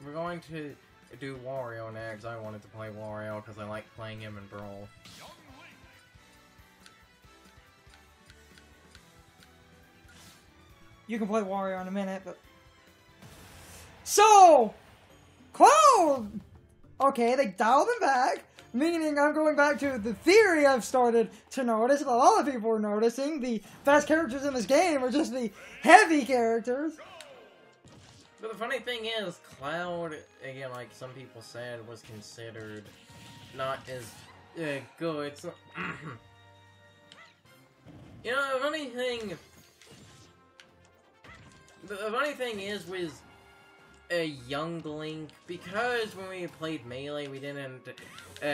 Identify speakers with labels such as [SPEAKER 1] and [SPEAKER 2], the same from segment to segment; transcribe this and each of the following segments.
[SPEAKER 1] we're going to do Wario next. I wanted to play Wario because I like playing him in Brawl.
[SPEAKER 2] You can play Wario in a minute, but... So! Cloud! Okay, they dialed him back, meaning I'm going back to the theory I've started to notice, that a lot of people are noticing. The best characters in this game are just the heavy characters.
[SPEAKER 1] But the funny thing is, Cloud, again, like some people said, was considered not as good. So, you know, the funny thing is with a young Link, because when we played Melee, we didn't we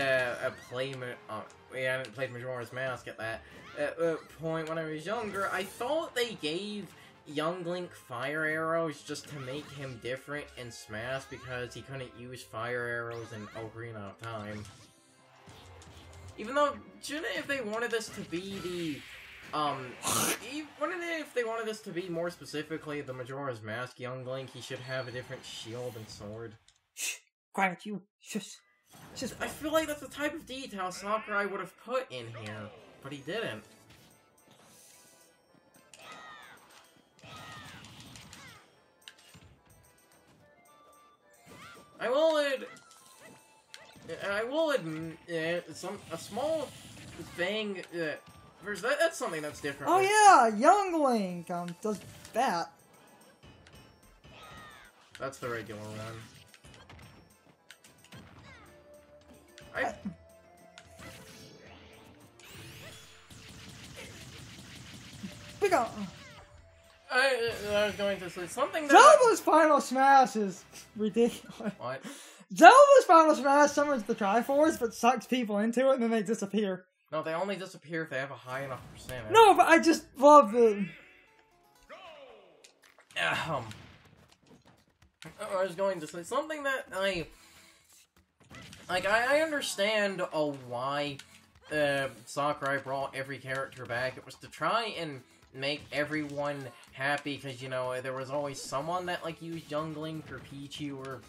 [SPEAKER 1] hadn't played Majora's Mask at that point when I was younger. I thought they gave young Link fire arrows just to make him different in Smash because he couldn't use fire arrows in Ocarina of Time. Even though, if they wanted this to be the if they wanted this to be more specifically the Majora's Mask young Link, he should have a different shield and sword.
[SPEAKER 2] Shh! Quiet, you! Shush!
[SPEAKER 1] I feel like that's the type of detail Sakurai would have put in here, but he didn't. I will admit, a small thing, that's something that's different.
[SPEAKER 2] Oh yeah, young Link, does that.
[SPEAKER 1] That's the regular one. I was going to say something that...
[SPEAKER 2] Zelda's Final Smash is ridiculous.
[SPEAKER 1] What?
[SPEAKER 2] Zelda's Final Smash summons the Triforce, but sucks people into it and then they disappear.
[SPEAKER 1] No, they only disappear if they have a high enough percentage.
[SPEAKER 2] No, but I just love the...
[SPEAKER 1] I was going to say something that I understand why Sakurai brought every character back. It was to try and make everyone happy, because, you know, there was always someone that, like, used Young Link or Pichu or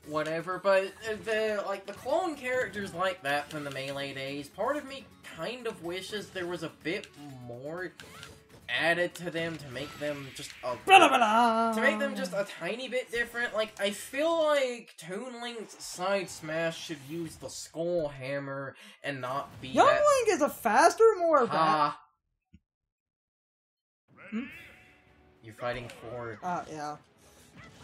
[SPEAKER 1] whatever, but the clone characters like that from the Melee days, part of me kind of wishes there was a bit more added to them to make them just a tiny bit different. Like, I feel like Toon Link's Side Smash should use the Skull Hammer and not be
[SPEAKER 2] Young Link is a faster, more...
[SPEAKER 1] You're fighting for...
[SPEAKER 2] yeah.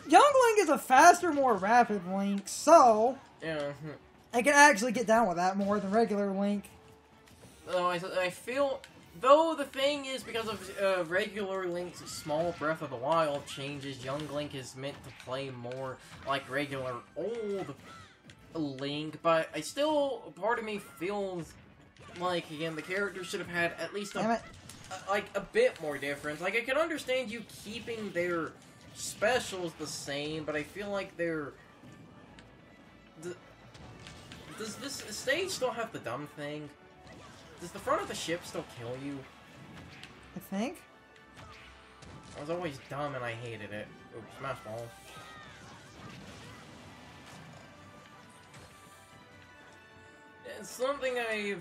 [SPEAKER 2] Young Link is a faster, more rapid Link, so...
[SPEAKER 1] Yeah.
[SPEAKER 2] I can actually get down with that more than regular Link.
[SPEAKER 1] Though I feel... Though the thing is, because of regular Link's small Breath of the Wild changes, Young Link is meant to play more like regular old Link, but I still... Part of me feels like, again, the character should have had at least a bit more difference. Like, I can understand you keeping their specials the same, but I feel like they're... Does this stage still have the dumb thing? Does the front of the ship still kill you?
[SPEAKER 2] I think.
[SPEAKER 1] I was always dumb and I hated it. Oops, smash ball. It's something there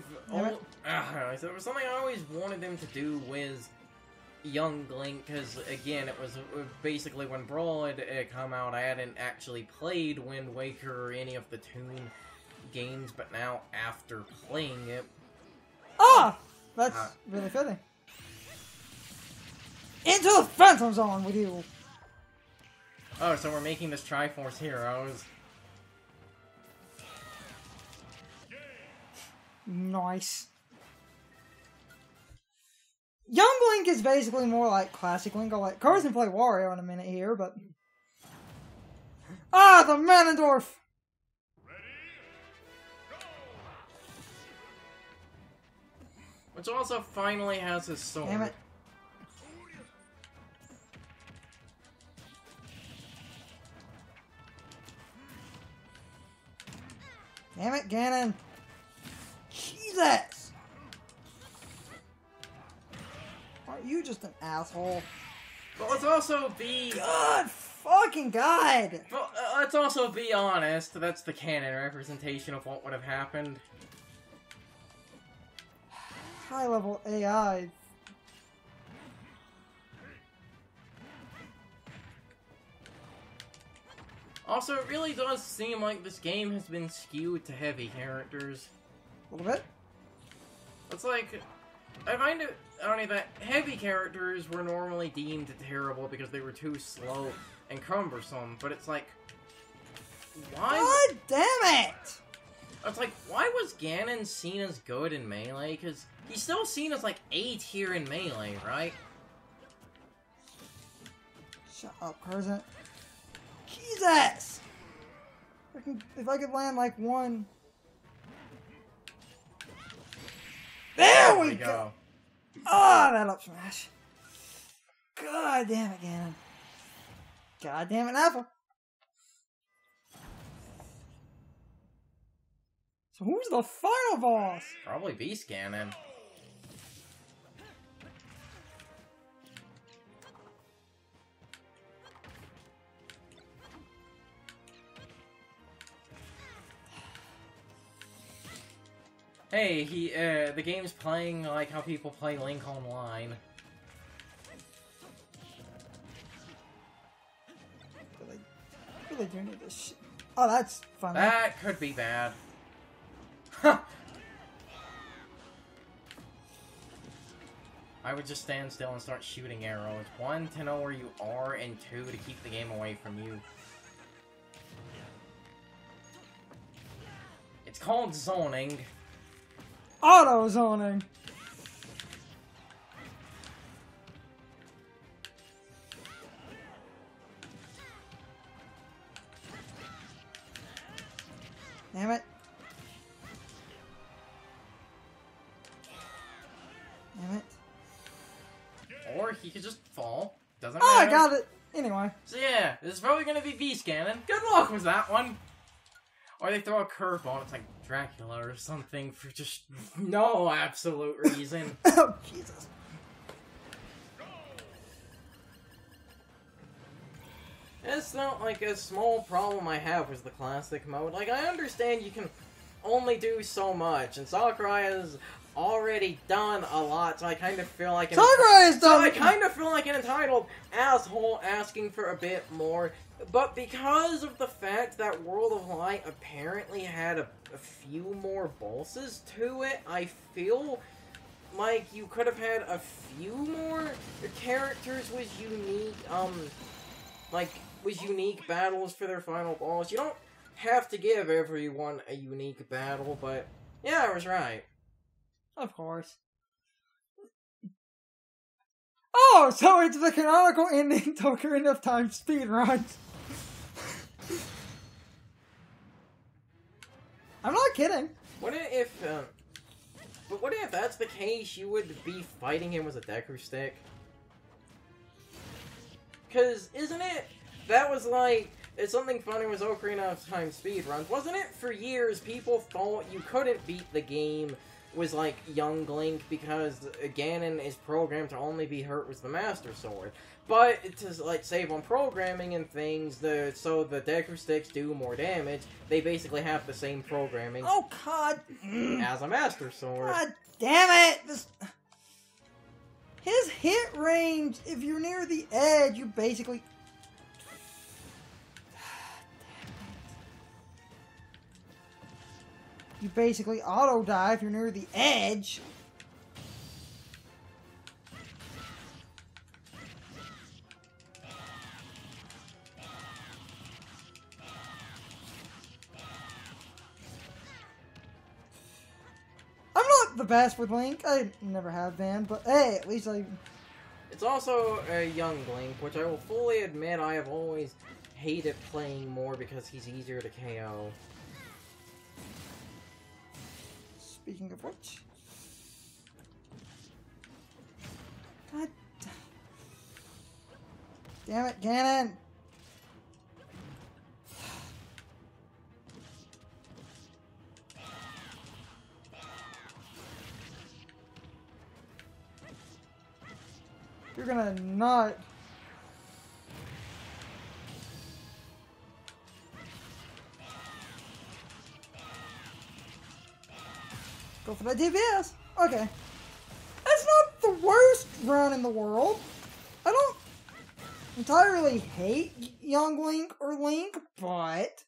[SPEAKER 1] was something I always wanted them to do with Young Link, because, again, it was basically when Brawl had come out, I hadn't actually played Wind Waker or any of the Toon games, but now, after playing it...
[SPEAKER 2] Ah! That's really fitting. Into the Phantom Zone with you!
[SPEAKER 1] Oh, so we're making this Triforce Heroes.
[SPEAKER 2] Nice. Young Link is basically more like classic Link. I'll let Carson play Wario in a minute here, but... Ah, the Manendorf!
[SPEAKER 1] Which also finally has his sword.
[SPEAKER 2] Damn it. Damn it, Ganon! Jesus! Aren't you just an asshole?
[SPEAKER 1] But let's also be...
[SPEAKER 2] God fucking god!
[SPEAKER 1] Well, let's also be honest, that's the canon representation of what would have happened.
[SPEAKER 2] High-level AI.
[SPEAKER 1] Also, it really does seem like this game has been skewed to heavy characters.
[SPEAKER 2] A little bit.
[SPEAKER 1] It's like, I find it funny that heavy characters were normally deemed terrible because they were too slow and cumbersome, but it's like, why?
[SPEAKER 2] God damn it!
[SPEAKER 1] It's like, why was Ganon seen as good in Melee? Because he's still seen as, like, A tier in Melee, right?
[SPEAKER 2] Shut up, Crescent. Jesus! If I could land, like, one... There we go! Oh, that up smash. God damn it, Ganon. God damn it, Apple. So who's the final boss?
[SPEAKER 1] Probably Beast Ganon. Hey, the game's playing like how people play Link Online.
[SPEAKER 2] Really do need this shit. Oh, that's fun.
[SPEAKER 1] That could be bad. I would just stand still and start shooting arrows. 1, to know where you are, and 2, to keep the game away from you. It's called zoning.
[SPEAKER 2] Auto zoning. Damn it. Damn it.
[SPEAKER 1] Or he could just fall. Doesn't
[SPEAKER 2] Oh,
[SPEAKER 1] matter.
[SPEAKER 2] I got it. Anyway.
[SPEAKER 1] So yeah, this is probably gonna be Beast Ganon. Good luck with that one. Or they throw a curveball, it's like Dracula or something for just no absolute reason.
[SPEAKER 2] Oh, Jesus.
[SPEAKER 1] It's not like a small problem I have with the classic mode. Like, I understand you can only do so much, and Sakurai has already done a lot, so I kind of feel like
[SPEAKER 2] Sakurai has done.
[SPEAKER 1] So I kind of feel like an entitled asshole asking for a bit more. But because of the fact that World of Light apparently had a few more bosses to it, I feel like you could have had a few more characters with unique battles for their final boss. You don't have to give everyone a unique battle, but yeah, I was right.
[SPEAKER 2] Of course. Oh, so it's the canonical ending to Ocarina of Time speedruns. I'm not kidding.
[SPEAKER 1] What if that's the case, you would be fighting him with a Deku Stick? Cause, isn't it, that was like, it's something funny with Ocarina of Time speedruns. Wasn't it for years people thought you couldn't beat the game with, like, young Link because Ganon is programmed to only be hurt with the Master Sword. But to, like, save on programming and things, so the Deku Sticks do more damage, they basically have the same programming
[SPEAKER 2] Oh, God.
[SPEAKER 1] as a Master Sword.
[SPEAKER 2] God damn it. His hit range, if you're near the edge, you basically... You basically auto-die if you're near the edge. I'm not the best with Link. I never have been, but hey, at least I...
[SPEAKER 1] It's also a young Link, which I will fully admit I have always hated playing more because he's easier to KO.
[SPEAKER 2] Speaking of which... God... Damn it, Ganon! You're gonna not... Go for that DPS. Okay. That's not the worst run in the world. I don't entirely hate Young Link or Link, but...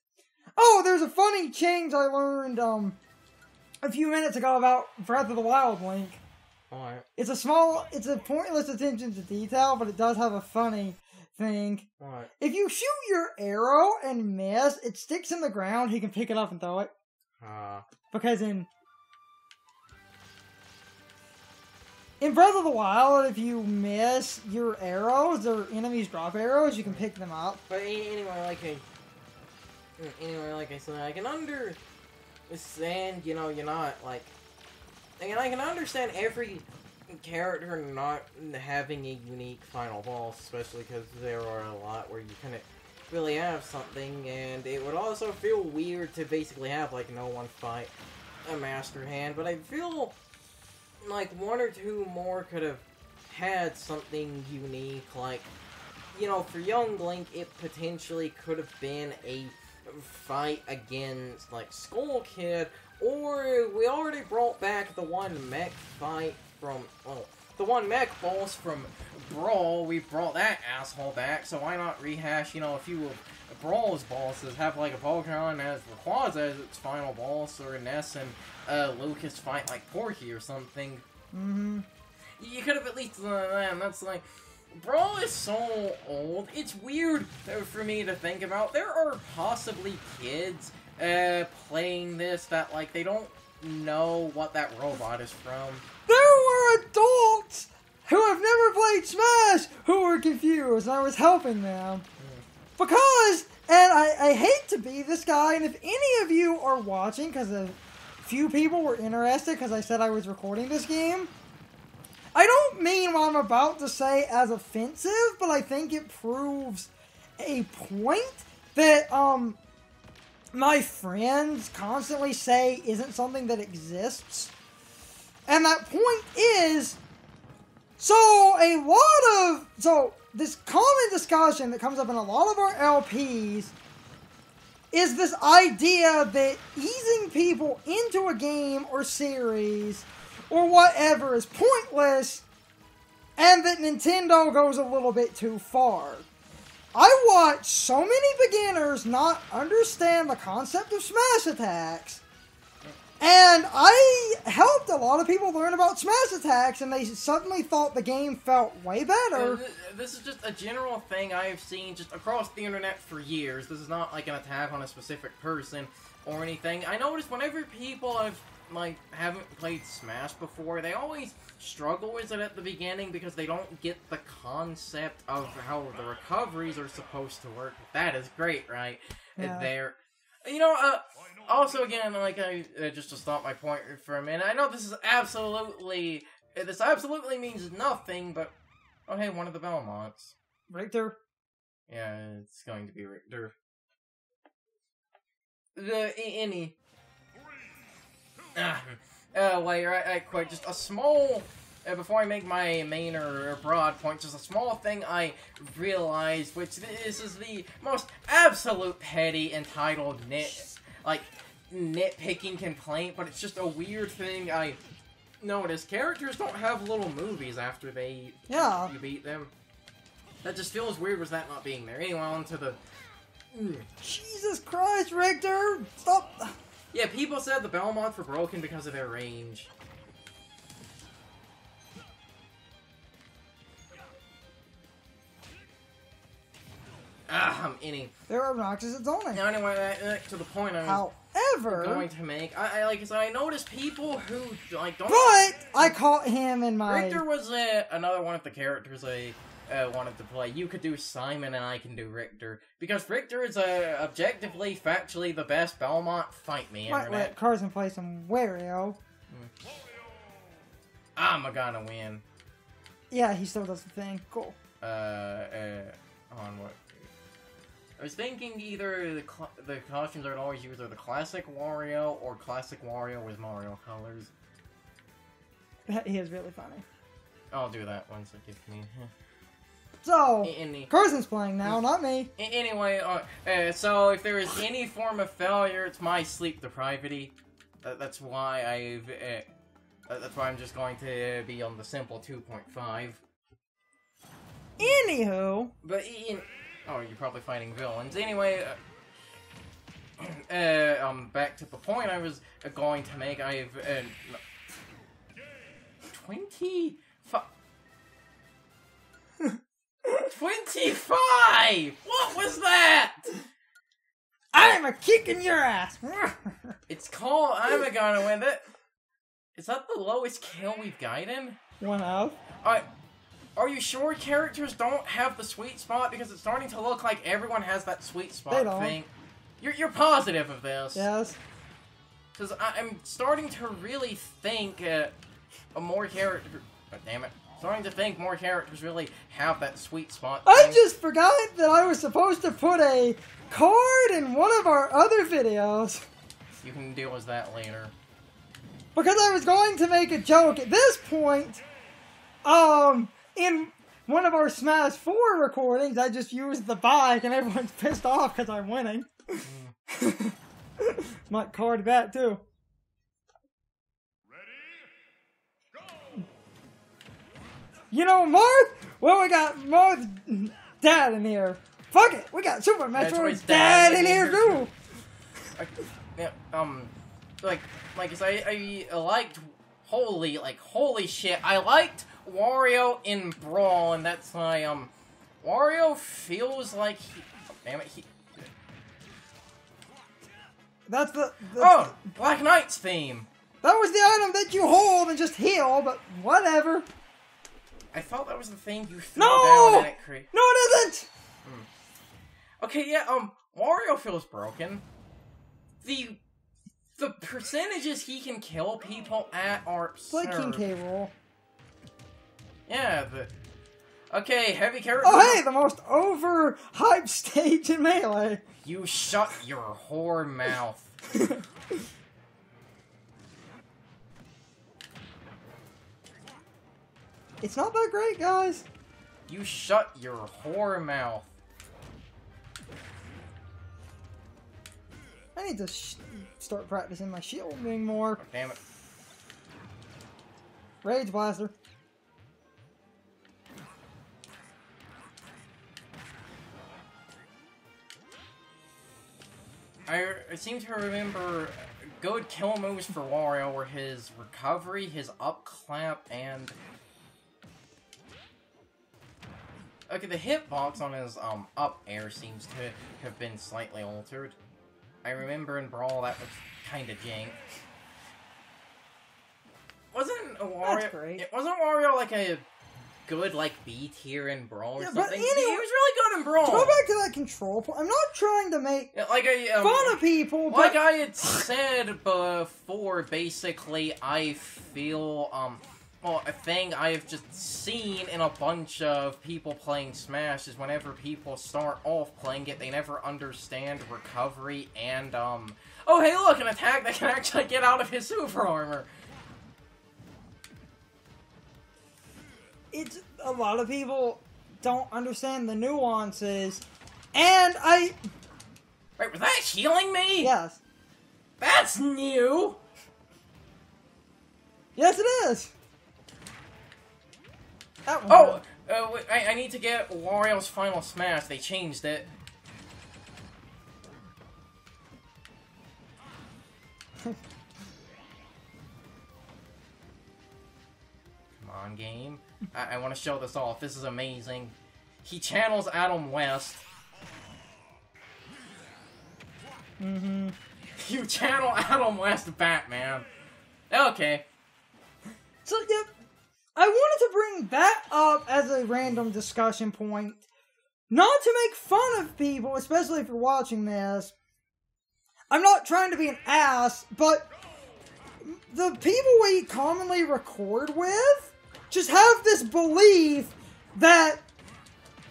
[SPEAKER 2] Oh, there's a funny change I learned, a few minutes ago about Breath of the Wild Link.
[SPEAKER 1] Alright.
[SPEAKER 2] It's a pointless attention to detail, but it does have a funny thing.
[SPEAKER 1] Alright.
[SPEAKER 2] If you shoot your arrow and miss, it sticks in the ground, he can pick it up and throw it. Because in Breath of the Wild, if you miss your arrows, or enemies drop arrows, you can pick them up.
[SPEAKER 1] But anyway, like I said, I can understand, you know, you're not, like... And I can understand every character not having a unique final boss, especially because there are a lot where you couldn't really have something, and it would also feel weird to basically have, like, no one fight a Master Hand, but I feel like one or two more could have had something unique, like, you know, for Young Link, it potentially could have been a fight against, like, Skull Kid, or we already brought back the one mech fight from, well, the one mech boss from Brawl. We brought that asshole back, so why not rehash, you know, a few of Brawl's bosses, have, like, a Pokemon as Rayquaza as its final boss, or Ness and Lucas fight, like, Porky or something.
[SPEAKER 2] Mm-hmm.
[SPEAKER 1] You could have at least done that, and that's, like, Brawl is so old, it's weird for me to think about. There are possibly kids playing this that, like, they don't know what that robot is from.
[SPEAKER 2] There were adults who have never played Smash who were confused, and I was helping them. Because, and I hate to be this guy, and if any of you are watching, because a few people were interested because I said I was recording this game, I don't mean what I'm about to say as offensive, but I think it proves a point that, my friends constantly say isn't something that exists. And that point is, this common discussion that comes up in a lot of our LPs is this idea that easing people into a game or series or whatever is pointless, and that Nintendo goes a little bit too far. I watch so many beginners not understand the concept of smash attacks, and I helped a lot of people learn about smash attacks, and they suddenly thought the game felt way better.
[SPEAKER 1] This is just a general thing I have seen just across the internet for years. This is not like an attack on a specific person or anything. I noticed whenever people haven't played Smash before, they always struggle with it at the beginning because they don't get the concept of how the recoveries are supposed to work. That is great, right?
[SPEAKER 2] Yeah.
[SPEAKER 1] You know, also again, like, just to stop my point for a minute, I know this absolutely means nothing, but, oh hey, one of the Belmonts.
[SPEAKER 2] Richter?
[SPEAKER 1] Yeah, it's going to be Richter. Wait, right quick, just a small, before I make my main or broad point, just a small thing I realized, which this is the most absolute petty, entitled nitpicking complaint, but it's just a weird thing I noticed. Characters don't have little movies after you beat them. That just feels weird with that not being there. Anyway, on to the...
[SPEAKER 2] Jesus Christ, Richter! Stop!
[SPEAKER 1] Yeah, people said the Belmonts were broken because of their range. I'm inning.
[SPEAKER 2] They're obnoxious at zoning.
[SPEAKER 1] Now, anyway, to the point I was going to make, I noticed people who, like, don't...
[SPEAKER 2] But I caught him in my...
[SPEAKER 1] Richter was another one of the characters I wanted to play. You could do Simon and I can do Richter. Because Richter is, objectively, factually the best Belmont. Fight me,
[SPEAKER 2] Might
[SPEAKER 1] internet.
[SPEAKER 2] let Carson play some Wario.
[SPEAKER 1] I'm gonna win.
[SPEAKER 2] Yeah, he still does the thing. Cool.
[SPEAKER 1] On what? I was thinking either the costumes I'd always use are the classic Wario or classic Wario with Mario colors.
[SPEAKER 2] He is really funny.
[SPEAKER 1] I'll do that once it gets me.
[SPEAKER 2] So, Carson's playing now, not me.
[SPEAKER 1] Anyway, so if there is any form of failure, it's my sleep deprivity. that's why that's why I'm just going to be on the simple 2.5.
[SPEAKER 2] Anywho,
[SPEAKER 1] But oh, you're probably fighting villains. Anyway, back to the point I was going to make. I've 25. 25! What was that?
[SPEAKER 2] I'm a kicking your ass.
[SPEAKER 1] It's called I'm gonna win it. Is that the lowest kill we've gotten?
[SPEAKER 2] One of.
[SPEAKER 1] Are you sure characters don't have the sweet spot? Because it's starting to look like everyone has that sweet spot thing. You're positive of this?
[SPEAKER 2] Yes.
[SPEAKER 1] Because I'm starting to really think more characters... Oh, damn it. Starting to think more characters really have that sweet spot thing.
[SPEAKER 2] I just forgot that I was supposed to put a card in one of our other videos.
[SPEAKER 1] You can deal with that later.
[SPEAKER 2] Because I was going to make a joke at this point. In one of our Smash 4 recordings, I just used the bike and everyone's pissed off because I'm winning. Might card that too. You know, Marth? Well, we got Marth's dad in here. Fuck it, we got Super Metroid's dad in here too.
[SPEAKER 1] Like I liked, holy shit, I liked Wario in Brawl, and that's why, Wario feels like damn it,
[SPEAKER 2] That's the
[SPEAKER 1] oh, Black Knight's theme.
[SPEAKER 2] That was the item that you hold and just heal, but whatever.
[SPEAKER 1] I thought that was the thing you threw down and it created.
[SPEAKER 2] No, it isn't!
[SPEAKER 1] Okay, yeah, Wario feels broken. The percentages he can kill people at are absurd.
[SPEAKER 2] Like King K. Rool.
[SPEAKER 1] Yeah, okay, heavy character.
[SPEAKER 2] Oh, hey, the most overhyped stage in Melee.
[SPEAKER 1] You shut your whore mouth.
[SPEAKER 2] It's not that great, guys.
[SPEAKER 1] You shut your whore mouth.
[SPEAKER 2] I need to start practicing my shielding more.
[SPEAKER 1] Oh, damn it.
[SPEAKER 2] Rage Blaster.
[SPEAKER 1] I seem to remember good kill moves for Wario were his recovery, his up clap, and... Okay, the hitbox on his up air seems to have been slightly altered. I remember in Brawl that was kinda jank. Wasn't Wario...
[SPEAKER 2] That's great.
[SPEAKER 1] Wasn't Wario like a good, like, B tier in Brawl or something?
[SPEAKER 2] But anyway,
[SPEAKER 1] he was really good in Brawl!
[SPEAKER 2] To go back to that control point, I'm not trying to make fun of people, but...
[SPEAKER 1] Like I had said before, basically, I feel, well, a thing I've just seen in a bunch of people playing Smash is whenever people start off playing it, they never understand recovery and, oh, hey, look, an attack that can actually get out of his super armor!
[SPEAKER 2] It's a lot of people don't understand the nuances, and I...
[SPEAKER 1] Wait, was that healing me?
[SPEAKER 2] Yes.
[SPEAKER 1] That's new!
[SPEAKER 2] Yes, it is! That one
[SPEAKER 1] Oh! Wait, I need to get Wario's Final Smash. They changed it. Come on, game. I want to show this off. This is amazing. He channels Adam West.
[SPEAKER 2] Mm-hmm.
[SPEAKER 1] You channel Adam West Batman. Okay.
[SPEAKER 2] So, yep. I wanted to bring that up as a random discussion point. Not to make fun of people, especially if you're watching this. I'm not trying to be an ass, but the people we commonly record with just have this belief that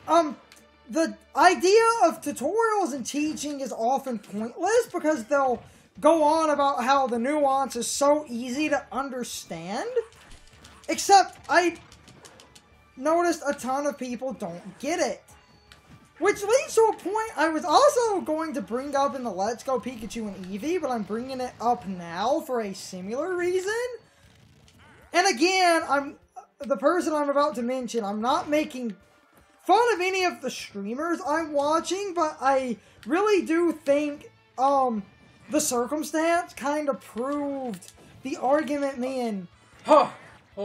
[SPEAKER 2] the idea of tutorials and teaching is often pointless because they'll go on about how the nuance is so easy to understand. Except I noticed a ton of people don't get it. Which leads to a point I was also going to bring up in the Let's Go Pikachu and Eevee, but I'm bringing it up now for a similar reason. And again, the person I'm about to mention, I'm not making fun of any of the streamers I'm watching, but I really do think the circumstance kind of proved the argument me and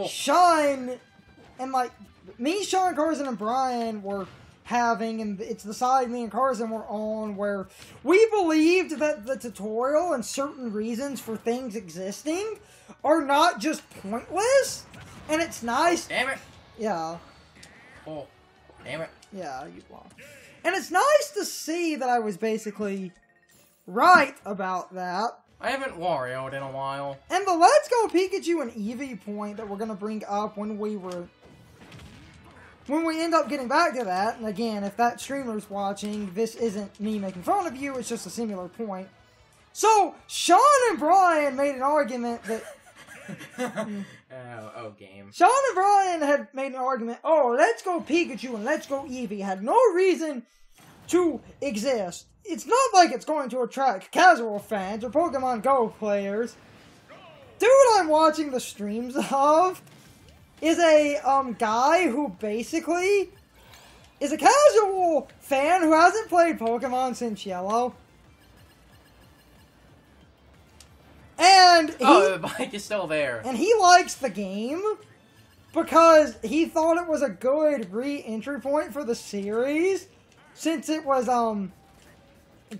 [SPEAKER 2] Sean, and like, me, Sean, Carson, and Brian were having, and it's the side me and Carson were on, where we believed that the tutorial and certain reasons for things existing are not just pointless, and it's nice.
[SPEAKER 1] Damn it!
[SPEAKER 2] Yeah.
[SPEAKER 1] Oh, damn it!
[SPEAKER 2] Yeah, you lost. And it's nice to see that I was basically right about that.
[SPEAKER 1] I haven't Wario'd in a while.
[SPEAKER 2] And the Let's Go Pikachu and Eevee point that we're gonna bring up when we end up getting back to that, and again, if that streamer's watching, this isn't me making fun of you, it's just a similar point. So, Sean and Brian made an argument that...
[SPEAKER 1] game.
[SPEAKER 2] Sean and Brian had made an argument, Let's Go Pikachu and Let's Go Eevee had no reason to exist. It's not like it's going to attract casual fans or Pokemon Go players. Dude I'm watching the streams of is a guy who basically is a casual fan who hasn't played Pokemon since Yellow. And
[SPEAKER 1] the bike is still there.
[SPEAKER 2] And he likes the game because he thought it was a good re-entry point for the series, since it was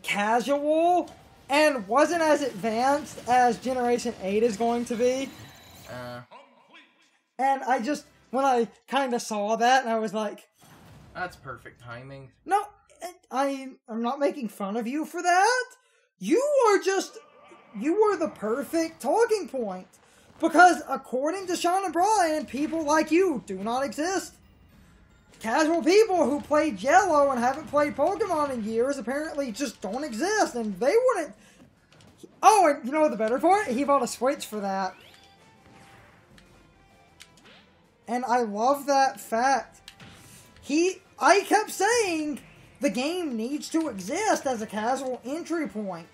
[SPEAKER 2] casual and wasn't as advanced as Generation 8 is going to be. And when I kind of saw that, and I was like...
[SPEAKER 1] That's perfect timing.
[SPEAKER 2] No, I'm not making fun of you for that. You were the perfect talking point. Because according to Sean and Brian, people like you do not exist. Casual people who played Yellow and haven't played Pokemon in years apparently just don't exist, and they wouldn't... Oh, and you know the better part? He bought a Switch for that. And I love that fact. I kept saying the game needs to exist as a casual entry point.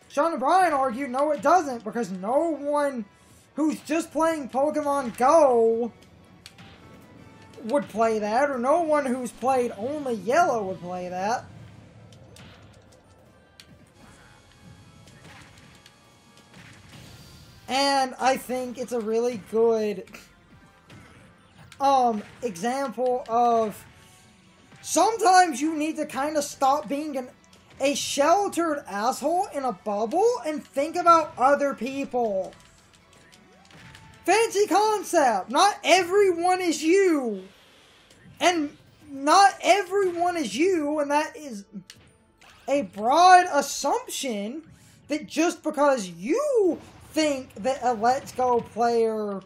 [SPEAKER 2] Sean and Brian argued, no it doesn't, because no one who's just playing Pokemon Go would play that, or no one who's played only Yellow would play that. And I think it's a really good example of sometimes you need to kind of stop being a sheltered asshole in a bubble and think about other people. Fancy concept. Not everyone is you. And not everyone is you, and that is a broad assumption that just because you think that a Let's Go player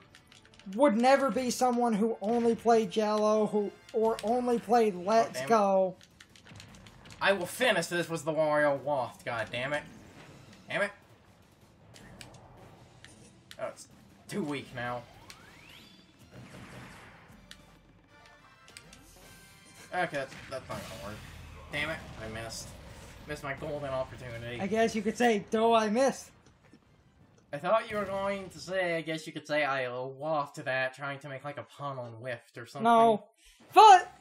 [SPEAKER 2] would never be someone who only played Yellow or only played Let's Go.
[SPEAKER 1] I will finish this with the Wario Waft, god damn it. Damn it. Oh, it's too weak now. Okay, that's not gonna work. Damn it, I missed. Missed my golden opportunity.
[SPEAKER 2] I guess you could say, I missed.
[SPEAKER 1] I thought you were going to say, I guess you could say I waft that, trying to make like a pun on whiffed or something.
[SPEAKER 2] No. But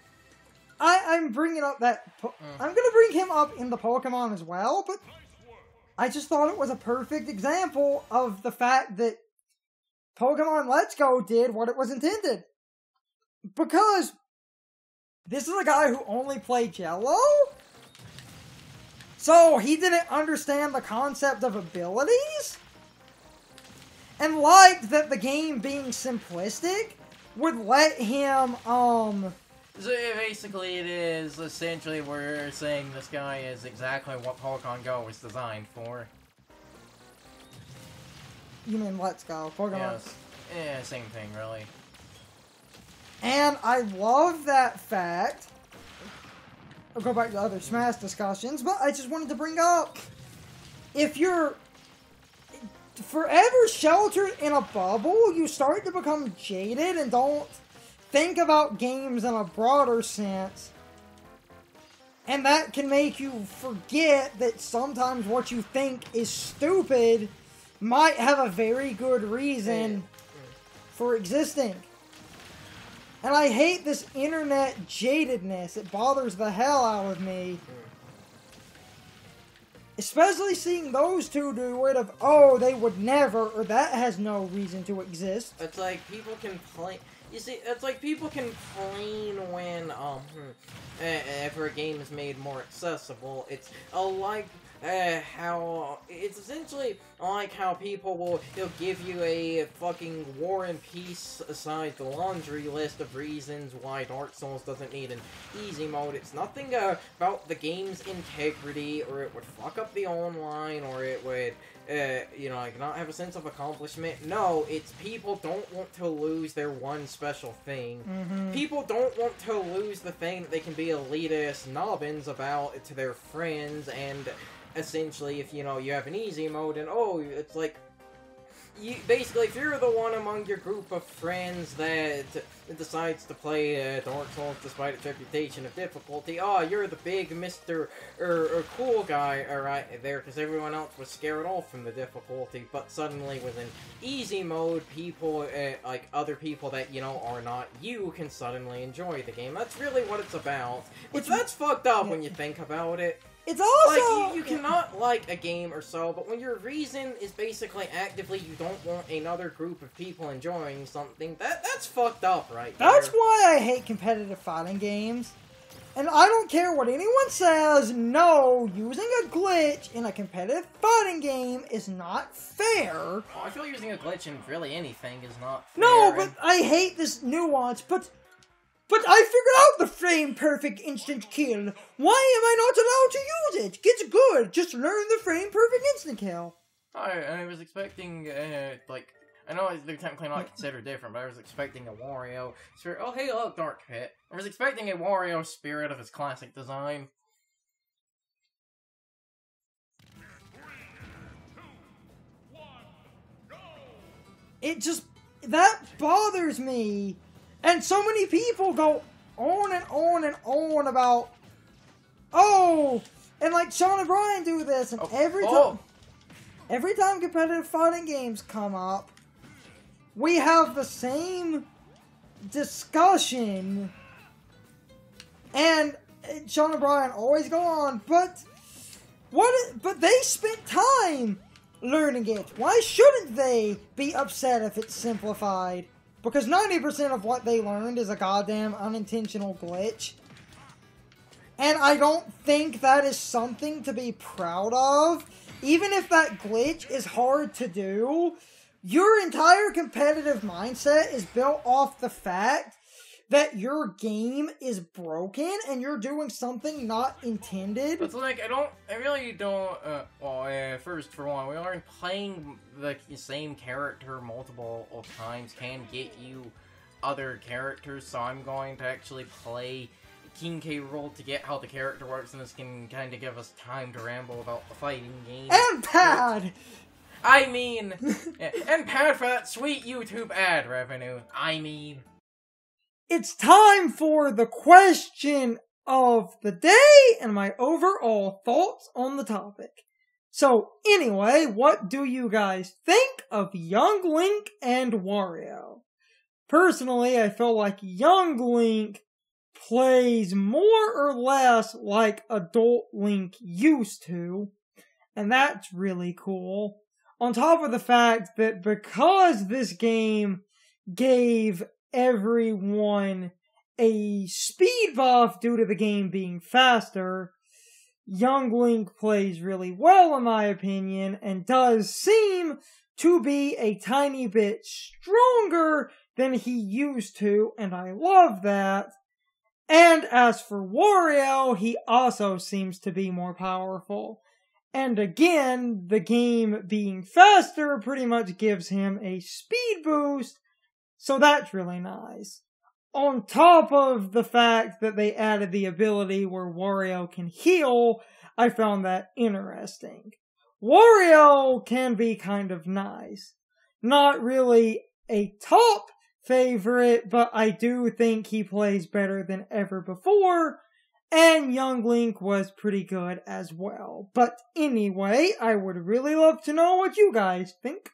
[SPEAKER 2] I'm bringing up that... I'm gonna bring him up in the Pokemon as well, but I just thought it was a perfect example of the fact that Pokemon Let's Go did what it was intended. Because this is a guy who only played Yellow, so he didn't understand the concept of abilities, and liked that the game being simplistic would let him,
[SPEAKER 1] So basically it is, essentially we're saying this guy is exactly what Pokemon Go was designed for.
[SPEAKER 2] You mean Let's Go, Pokemon?
[SPEAKER 1] Yes. Yeah, same thing, really.
[SPEAKER 2] And I love that fact. I'll go back to other Smash discussions, but I just wanted to bring up, if you're forever sheltered in a bubble, you start to become jaded and don't think about games in a broader sense. And that can make you forget that sometimes what you think is stupid might have a very good reason for existing. And I hate this internet jadedness. It bothers the hell out of me. Especially seeing those two do it of, oh, they would never, or that has no reason to exist.
[SPEAKER 1] It's like people complain. You see, it's like people complain when, after a game is made more accessible. It's like how it's essentially like how people will give you a fucking War and Peace aside the laundry list of reasons why Dark Souls doesn't need an easy mode. It's nothing about the game's integrity, or it would fuck up the online, or it would like not have a sense of accomplishment. No, it's people don't want to lose their one special thing. People don't want to lose the thing that they can be elitist nobbins about to their friends, and essentially, if, you have an easy mode, and, it's like, basically, if you're the one among your group of friends that decides to play Dark Souls despite its reputation of difficulty, you're the big Mr. or cool guy right there, because everyone else was scared off from the difficulty, but suddenly with an easy mode, people, like, other people that, are not you, can suddenly enjoy the game. That's really what it's about. That's fucked up when you think about it.
[SPEAKER 2] It's also...
[SPEAKER 1] Like, you cannot like a game or so, but when your reason is basically actively you don't want another group of people enjoying something, that's fucked up right there.
[SPEAKER 2] That's why I hate competitive fighting games. And I don't care what anyone says, no, using a glitch in a competitive fighting game is not fair.
[SPEAKER 1] Well, I feel using a glitch in really anything is not fair.
[SPEAKER 2] No, but I hate this nuance, But I figured out the frame-perfect instant kill. Why am I not allowed to use it? It's good. Just learn the frame-perfect instant kill.
[SPEAKER 1] I was expecting, I know they're technically not considered different, but I was expecting a Wario spirit. Oh, hey, look, Dark Pit. I was expecting a Wario spirit of his classic design.
[SPEAKER 3] 3, 2, 1, go!
[SPEAKER 2] It just... that bothers me. And so many people go on and on and on about, and like Sean and Brian do this, and every time competitive fighting games come up, we have the same discussion, and Sean and Brian always go on, but they spent time learning it. Why shouldn't they be upset if it's simplified? Because 90% of what they learned is a goddamn unintentional glitch. And I don't think that is something to be proud of. Even if that glitch is hard to do, your entire competitive mindset is built off the fact that your game is broken and you're doing something not intended.
[SPEAKER 1] It's like, I really don't, first, for one, we aren't playing the same character multiple times can get you other characters, so I'm going to actually play King K. Rool to get how the character works, and this can kind of give us time to ramble about the fighting game.
[SPEAKER 2] And Pad!
[SPEAKER 1] I mean, and Pad for that sweet YouTube ad revenue. I mean...
[SPEAKER 2] It's time for the question of the day and my overall thoughts on the topic. So, anyway, what do you guys think of Young Link and Wario? Personally, I feel like Young Link plays more or less like adult Link used to, and that's really cool. On top of the fact that because this game gave everyone a speed buff due to the game being faster, Young Link plays really well in my opinion, and does seem to be a tiny bit stronger than he used to, and I love that. And as for Wario, he also seems to be more powerful. And again, the game being faster pretty much gives him a speed boost, so that's really nice. On top of the fact that they added the ability where Wario can heal, I found that interesting. Wario can be kind of nice. Not really a top favorite, but I do think he plays better than ever before. And Young Link was pretty good as well. But anyway, I would really love to know what you guys think.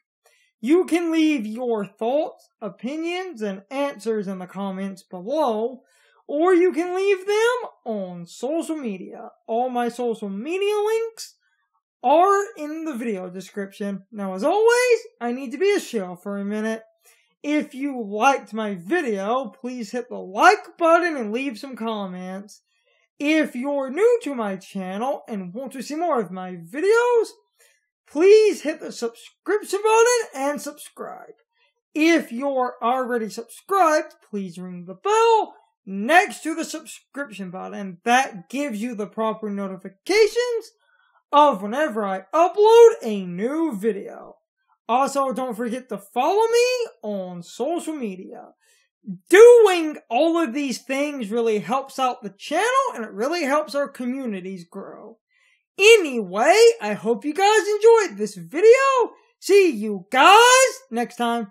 [SPEAKER 2] You can leave your thoughts, opinions, and answers in the comments below, or you can leave them on social media. All my social media links are in the video description. Now, as always, I need to be a shill for a minute. If you liked my video, please hit the like button and leave some comments. If you're new to my channel and want to see more of my videos, please hit the subscription button and subscribe. If you're already subscribed, please ring the bell next to the subscription button. That gives you the proper notifications of whenever I upload a new video. Also, don't forget to follow me on social media. Doing all of these things really helps out the channel and it really helps our communities grow. Anyway, I hope you guys enjoyed this video. See you guys next time.